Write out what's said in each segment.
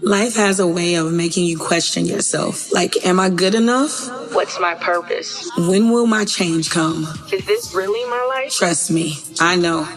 Life has a way of making you question yourself. Like, am I good enough? What's my purpose? When will my change come? Is this really my life? Trust me, I know.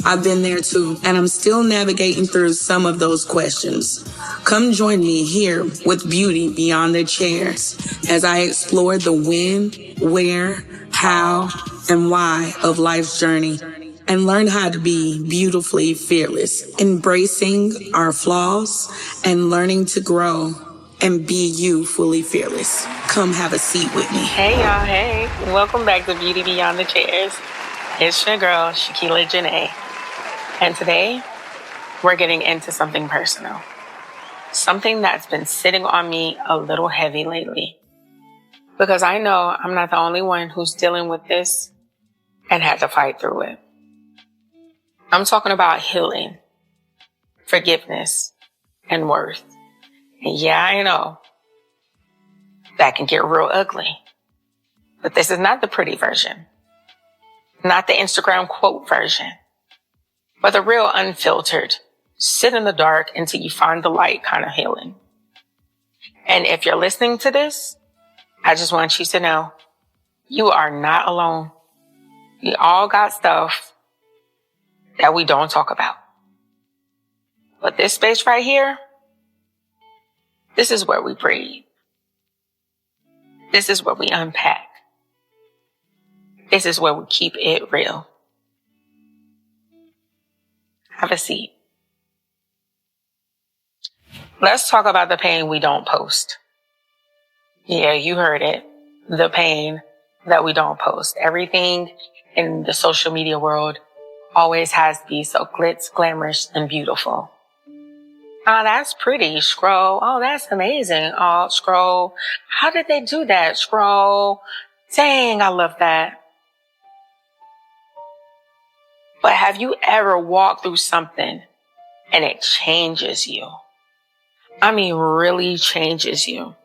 I've been there too, and I'm still navigating through some of those questions. Come join me here with Beauty Beyond the Chairs as I explore the when, where, how, and why of life's journey, and learn how to be beautifully fearless, embracing our flaws and learning to grow and be you fully fearless. Come have a seat with me. Hey y'all, hey. Welcome back to Beauty Beyond the Chairs. It's your girl, Shaquila Janae. And today, we're getting into something personal. Something that's been sitting on me a little heavy lately. Because I know I'm not the only one who's dealing with this and had to fight through it. I'm talking about healing, forgiveness, and worth. And yeah, I know that can get real ugly. But this is not the pretty version, not the Instagram quote version, but the real unfiltered, sit in the dark until you find the light kind of healing. And if you're listening to this, I just want you to know you are not alone. We all got stuff that we don't talk about. But this space right here, this is where we breathe. This is where we unpack. This is where we keep it real. Have a seat. Let's talk about the pain we don't post. Yeah, you heard it. The pain that we don't post. Everything in the social media world always has to be so glitz, glamorous, and beautiful. Oh, that's pretty. Scroll. Oh, that's amazing. Oh, scroll. How did they do that? Scroll. Dang, I love that. But have you ever walked through something and it changes you? I mean, really changes you.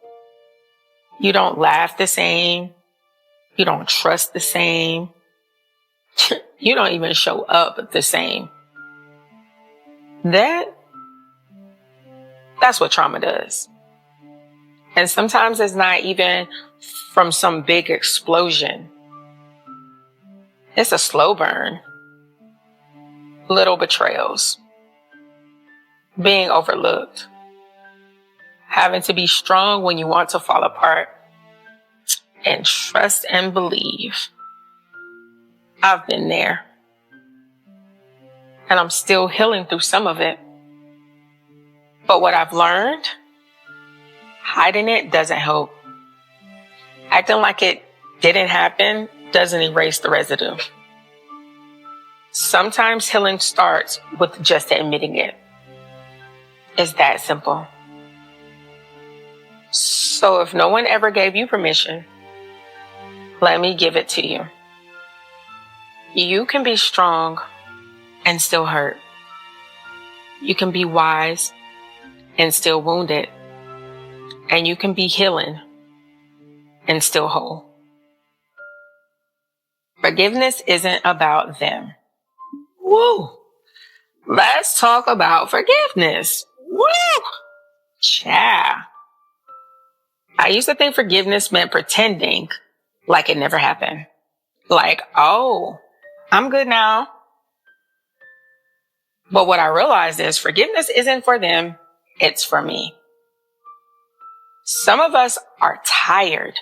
You don't laugh the same. You don't trust the same. You don't even show up the same. That's what trauma does. And sometimes it's not even from some big explosion. It's a slow burn. Little betrayals. Being overlooked. Having to be strong when you want to fall apart. And trust and believe. I've been there. And I'm still healing through some of it. But what I've learned, hiding it doesn't help. Acting like it didn't happen doesn't erase the residue. Sometimes healing starts with just admitting it. It's that simple. So if no one ever gave you permission, let me give it to you. You can be strong and still hurt. You can be wise and still wounded. And you can be healing and still whole. Forgiveness isn't about them. Woo! Let's talk about forgiveness. Woo! Child. I used to think forgiveness meant pretending like it never happened. Like, oh, I'm good now. But what I realized is forgiveness isn't for them. It's for me. Some of us are tired,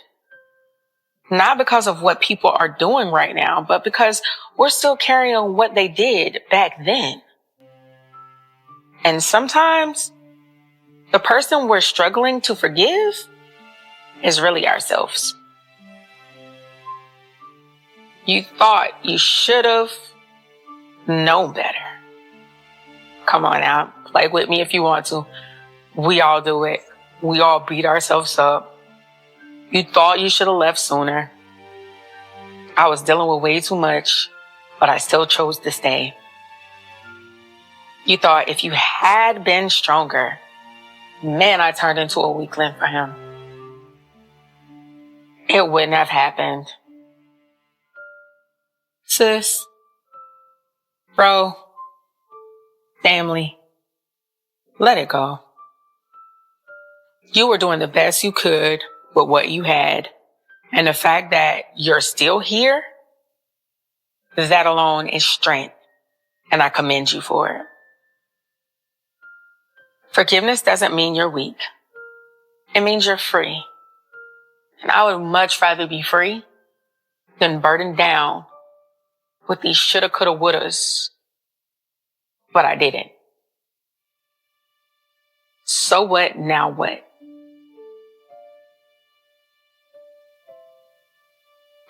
not because of what people are doing right now, but because we're still carrying what they did back then. And sometimes the person we're struggling to forgive is really ourselves. You thought you should have known better. Come on now, play with me if you want to. We all do it. We all beat ourselves up. You thought you should have left sooner. I was dealing with way too much, but I still chose to stay. You thought if you had been stronger, man, I turned into a weakling for him. It wouldn't have happened. Sis, bro, family, let it go. You were doing the best you could with what you had. And the fact that you're still here, that alone is strength. And I commend you for it. Forgiveness doesn't mean you're weak. It means you're free. And I would much rather be free than burdened down with these shoulda, coulda, wouldas. But I didn't. So what? Now what?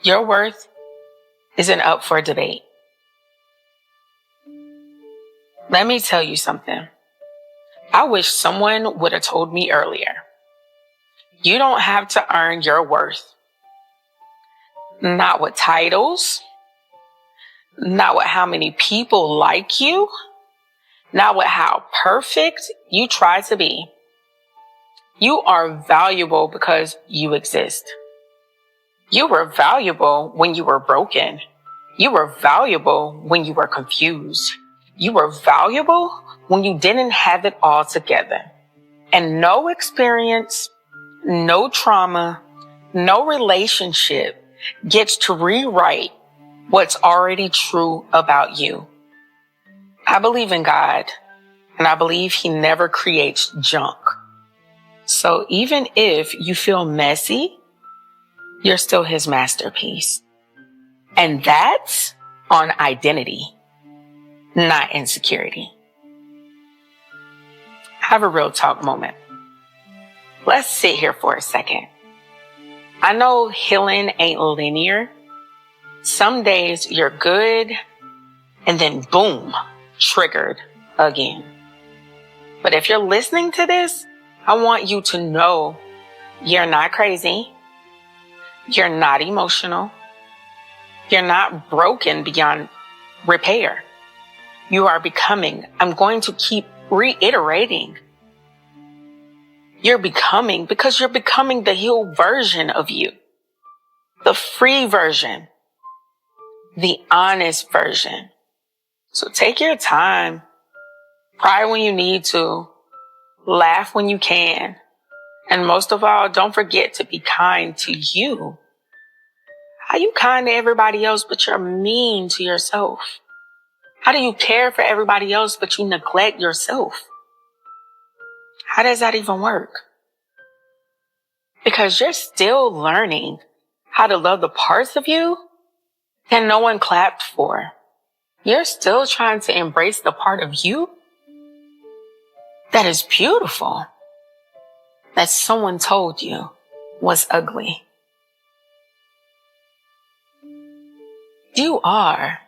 Your worth isn't up for debate. Let me tell you something. I wish someone would have told me earlier. You don't have to earn your worth. Not with titles. Not with how many people like you. Not with how perfect you try to be. You are valuable because you exist. You were valuable when you were broken. You were valuable when you were confused. You were valuable when you didn't have it all together. And no experience, no trauma, no relationship gets to rewrite what's already true about you. I believe in God, and I believe He never creates junk. So even if you feel messy, you're still His masterpiece. And that's on identity, not insecurity. Have a real talk moment. Let's sit here for a second. I know healing ain't linear. Some days you're good, and then boom, triggered again. But if you're listening to this, I want you to know you're not crazy. You're not emotional. You're not broken beyond repair. You are becoming. I'm going to keep reiterating. You're becoming because you're becoming the healed version of you. The free version. The honest version. So take your time. Cry when you need to. Laugh when you can. And most of all, don't forget to be kind to you. How you kind to everybody else, but you're mean to yourself? How do you care for everybody else, but you neglect yourself? How does that even work? Because you're still learning how to love the parts of you that no one clapped for. You're still trying to embrace the part of you that is beautiful, that someone told you was ugly. You are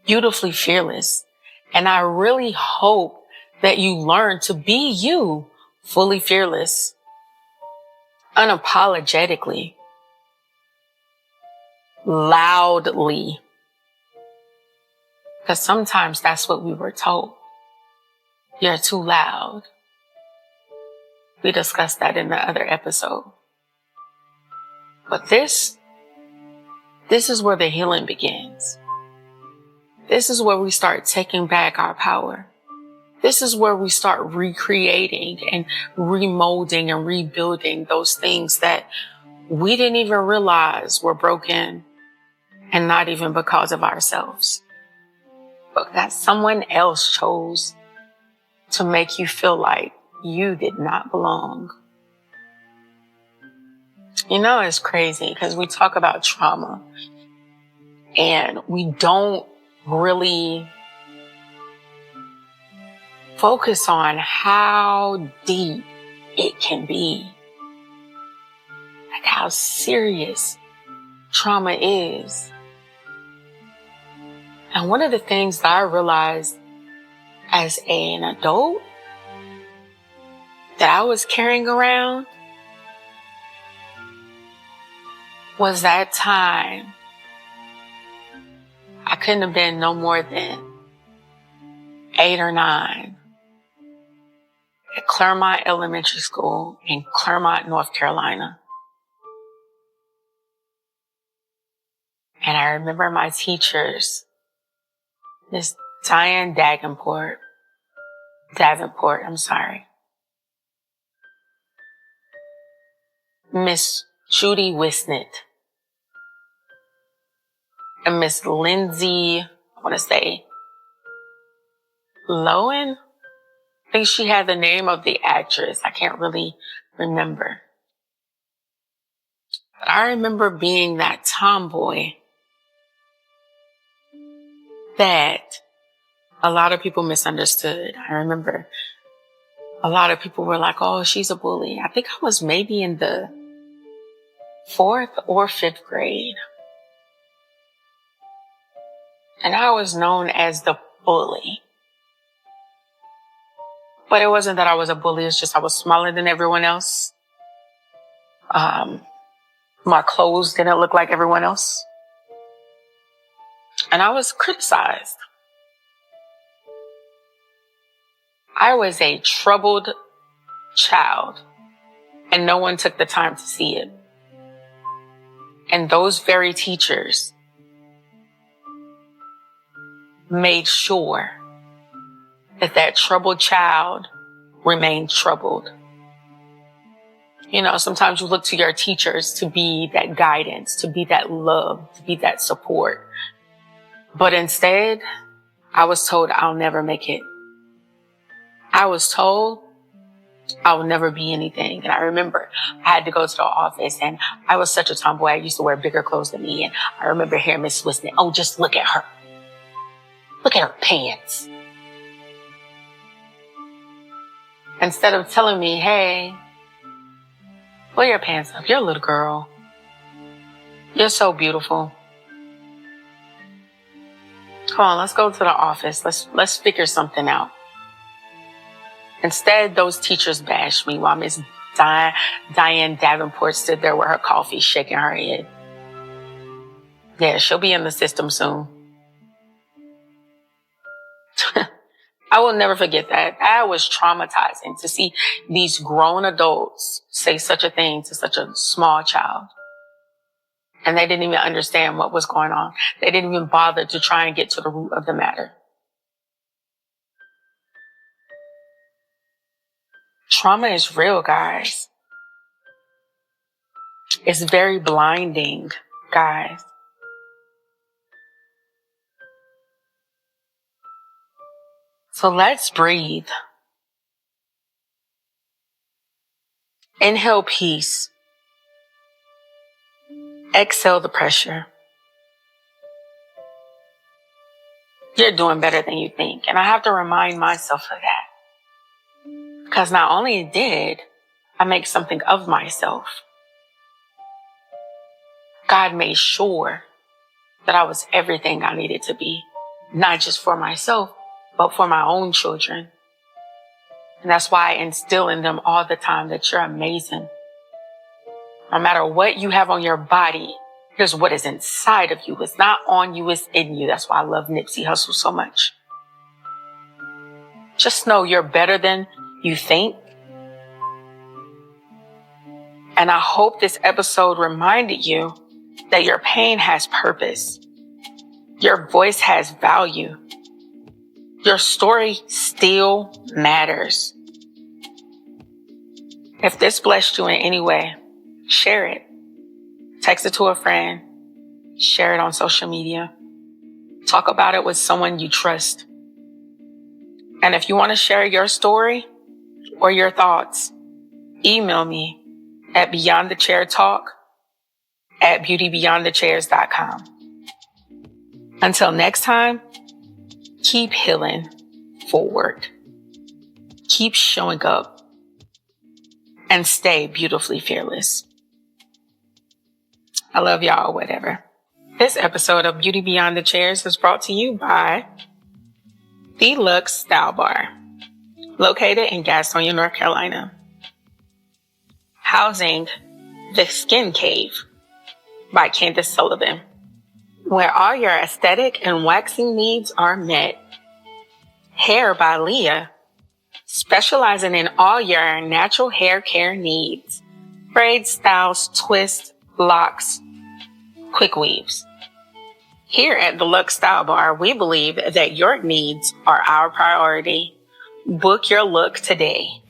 beautifully fearless. And I really hope that you learn to be you, fully fearless, unapologetically, loudly. Because sometimes that's what we were told. You're too loud. We discussed that in the other episode. But this is where the healing begins. This is where we start taking back our power. This is where we start recreating and remolding and rebuilding those things that we didn't even realize were broken, and not even because of ourselves, but that someone else chose to make you feel like you did not belong. You know, it's crazy because we talk about trauma and we don't really focus on how deep it can be, like how serious trauma is. And one of the things that I realized as an adult that I was carrying around was that time. I couldn't have been no more than 8 or 9 at Claremont Elementary School in Claremont, North Carolina. And I remember my teachers, Miss Diane Davenport, Miss Judy Wisnett and Miss Lindsay, I want to say, Lohan. I think she had the name of the actress. I can't really remember. But I remember being that tomboy that a lot of people misunderstood. I remember a lot of people were like, oh, she's a bully. I think I was maybe in the 4th or 5th grade. And I was known as the bully. But it wasn't that I was a bully. It's just I was smaller than everyone else. My clothes didn't look like everyone else. And I was criticized. I was a troubled child, and no one took the time to see it. And those very teachers made sure that that troubled child remained troubled. You know, sometimes you look to your teachers to be that guidance, to be that love, to be that support. But instead, I was told I'll never make it. I was told I will never be anything. And I remember I had to go to the office, and I was such a tomboy. I used to wear bigger clothes than me. And I remember hearing Miss Wisnett, oh, just look at her. Look at her pants. Instead of telling me, hey, pull your pants up. You're a little girl. You're so beautiful. Come on, let's go to the office. Let's figure something out. Instead, those teachers bashed me while Miss Diane Davenport stood there with her coffee, shaking her head. Yeah, she'll be in the system soon. I will never forget that. That was traumatizing to see these grown adults say such a thing to such a small child. And they didn't even understand what was going on. They didn't even bother to try and get to the root of the matter. Trauma is real, guys. It's very blinding, guys. So let's breathe. Inhale peace. Exhale the pressure. You're doing better than you think. And I have to remind myself of that. Because not only did I make something of myself, God made sure that I was everything I needed to be. Not just for myself, but for my own children. And that's why I instill in them all the time that you're amazing. No matter what you have on your body, here's what is inside of you. It's not on you, it's in you. That's why I love Nipsey Hussle so much. Just know you're better than you think. And I hope this episode reminded you that your pain has purpose. Your voice has value. Your story still matters. If this blessed you in any way, share it. Text it to a friend. Share it on social media. Talk about it with someone you trust. And if you want to share your story or your thoughts, email me at beyondthechairtalk@beautybeyondthechairs.com. Until next time, keep healing forward. Keep showing up and stay beautifully fearless. I love y'all, whatever. This episode of Beauty Beyond the Chairs is brought to you by The Lux Style Bar, located in Gastonia, North Carolina. Housing The Skin Cave by Candace Sullivan, where all your aesthetic and waxing needs are met. Hair by Leah, specializing in all your natural hair care needs. Braids, styles, twists, locks, quick weaves. Here at the Lux Style Bar, we believe that your needs are our priority. Book your look today.